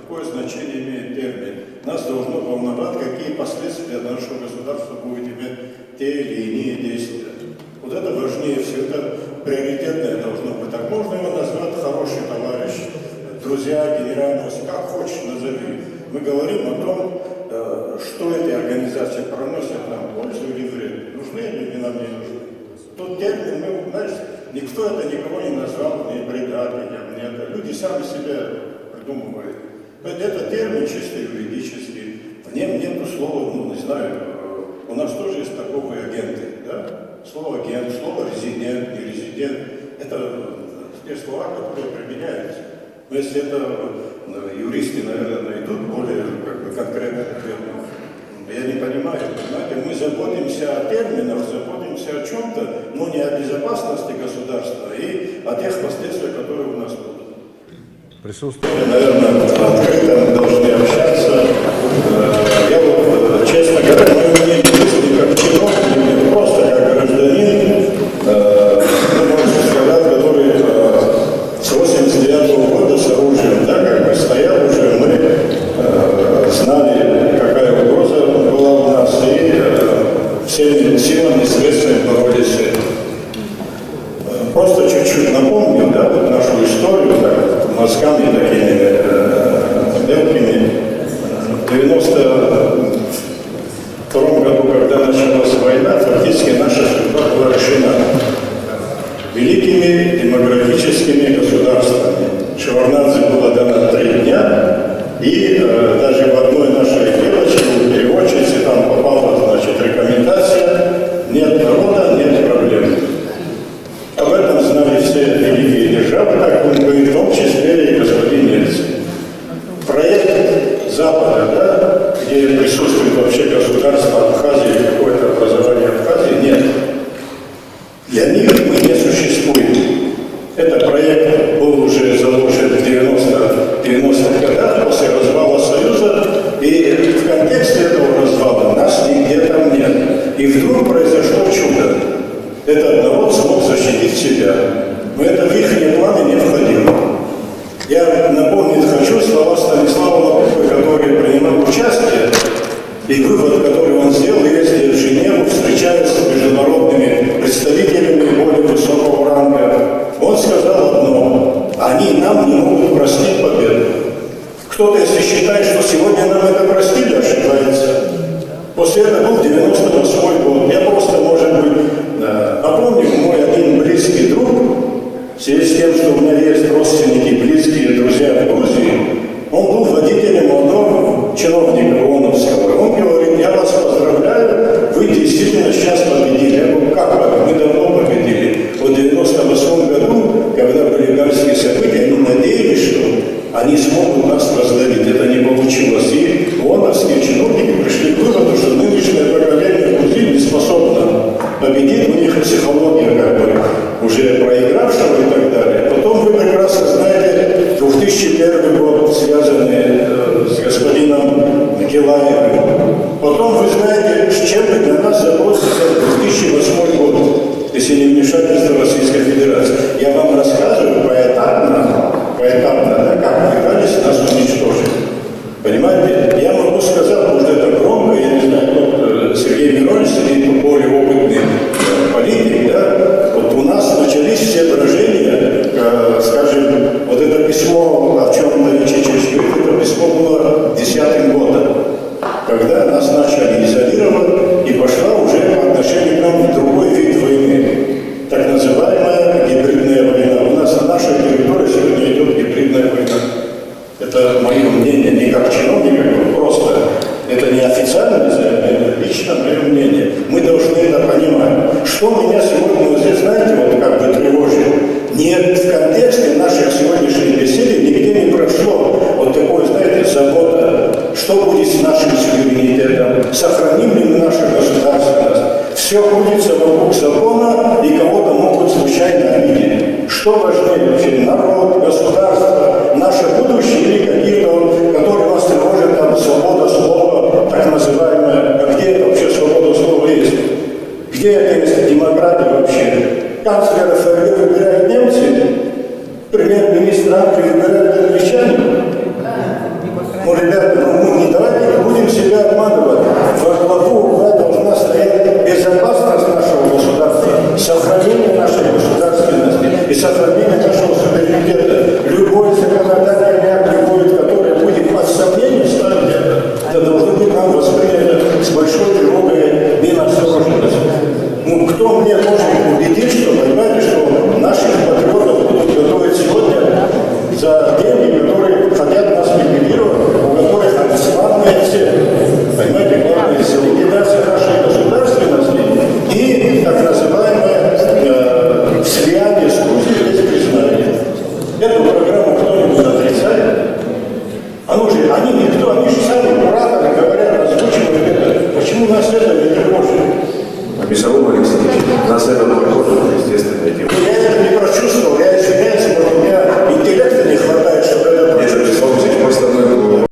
какое значение имеет термин. Нас должно волновать, какие последствия для нашего государства будут иметь те или иные действия. Вот это важнее всего, это приоритетное должно быть. Так можно его назвать хороший товарищ, друзья, генерального, как хочешь назови. Мы говорим о том, что эти организации проносят нам пользу или вред. Нужны или нам не нужны. Тот термин, мы, знаешь, никто это никого не назвал, ни предателем, ни это. Люди сами себя придумывают. Это термин чисто юридический. В нем нету слова, ну, не знаю, у нас тоже есть торговые агенты, да? Слово агент, слово резидент, не резидент. Это те слова, которые применяются. Но если это юристы, наверное, найдут более конкретно ответ, я не понимаю, понимаете, мы заботимся о терминах, заботимся о чем-то, но не о безопасности государства и о тех последствиях, которые у нас будут. Присутствие. Наверное, открыто мы должны общаться. Я вот, честно говоря, мое мнение не как чиновник, не просто как гражданин, можно сказать, который с 89 года с оружием, да, как бы стоял уже, мы знали, какая угроза была у нас, и всеми силами и средствами боролись с этим. Просто чуть-чуть напомню, да, вот нашу историю, так, мазками такими мелкими. В 92 году, когда началась война, фактически наша судьба была решена великими демократическими государствами. Шеварднадзе было дано 3 дня, и даже в одной нашей девочке, переводчице, там попала, значит, рекомендация: нет народа, нет проблем. Об этом знали все великие державы, так он говорит, в том числе и господин Ельцин. Проект Запада, да, где присутствует вообще государство Абхазии, какое-то образование Абхазии, нет. Для них мы не существуем. Этот проект был уже заложен в 90-х годах после развала Союза, и в контексте этого развала нас нигде там нет. И вдруг произошло чудо. Этот народ смог защитить себя. Но это в их планы не входило. Я напомнить хочу слова Станислава Лопухи, который принимал участие, и вывод, который он сделал, ездя в Женеву, встречаясь с международными представителями более высокого ранга. Он сказал одно: они нам не могут простить победу. Кто-то, если считает, что сегодня нам это простили, ошибается. После этого был 98 год. Я просто, может быть, напомню, мой один близкий друг, в связи с тем, что у меня есть родственники, близкие друзья в Грузии, он был водителем одного чиновника ООНовского. Он говорит: я вас поздравляю, вы действительно сейчас победили. Я говорю: как вы? Мы давно победили. В 98 году, когда были гальские события, они надеялись, что они смогут нас раздавить. Это не получилось. И ООНовские чиновники пришли к выводу, что нынешнее поколение Грузии не способно победить. У них психология как бы уже проигравшего и так далее. Потом вы прекрасно знаете 2001 год, связанный с господином Гилаевым. Потом вы знаете, с чем для нас закончился 2008 год, если не вмешательство Российской Федерации. Я вам рассказываю поэтапно, да, как пытались нас уничтожить. Понимаете? Я могу сказать, может, это громко, я не знаю, вот Сергей Миронович сидит, более опытный политик, да, вот у нас начались все брожения, скажем, вот это письмо, о чем Чечевич говорит, это письмо было 2010 годом, когда нас начали изолировать, и пошла уже по отношению к нам другой вид войны, так называемая гибридная война. У нас на нашей территории сегодня идет гибридная война. Это мое мнение, не как чиновника, просто это не официальное заявление, это лично мое мнение. Мы должны это понимать. Что меня сегодня, вот здесь, знаете, вот как бы тревожит? Нет, в контексте наших сегодняшних беседы нигде не прошло вот такое, знаете, забота, что будет с нашим суверенитетом, сохраним ли мы нашу государственность. Все крутится вокруг закона, и кого-то могут случайно обидеть. Что важнее вообще? Народ, государство, наше будущее или какие-то, которые вас тревожат, там, свобода слова, так называемая. А где это вообще свобода слова есть? Где это есть демократия вообще? Канцлера ФРГ выбирают немцы, премьер-министра Англии выбирают англичане. Ну, ребята, мы не давайте не будем себя обманывать. Во главу угла должна стоять безопасность нашего государства, сохранение нашей государственности и сохранение нашего суверенитета. Любой законодательный акт, любой, который будет под сомнение ставить, это должно быть нам воспринято с большой тревогой и настороженностью. Ну, кто мне может убедить, что, понимаете, что наших патриотов будут готовить сегодня за деньги, которые хотят нас ликвидировать, у которых славные цели. Понимаете, главное, ликвидация нашей государственности и так называемое слияние с Грузией без признания. Эту программу кто-нибудь отрицает? Они никто, они же сами кураторы говорят, озвучивают это. Почему нас это не тревожит? Михаил Алексеевич, нас это тревожит, естественно, этим. Я это не прочувствовал.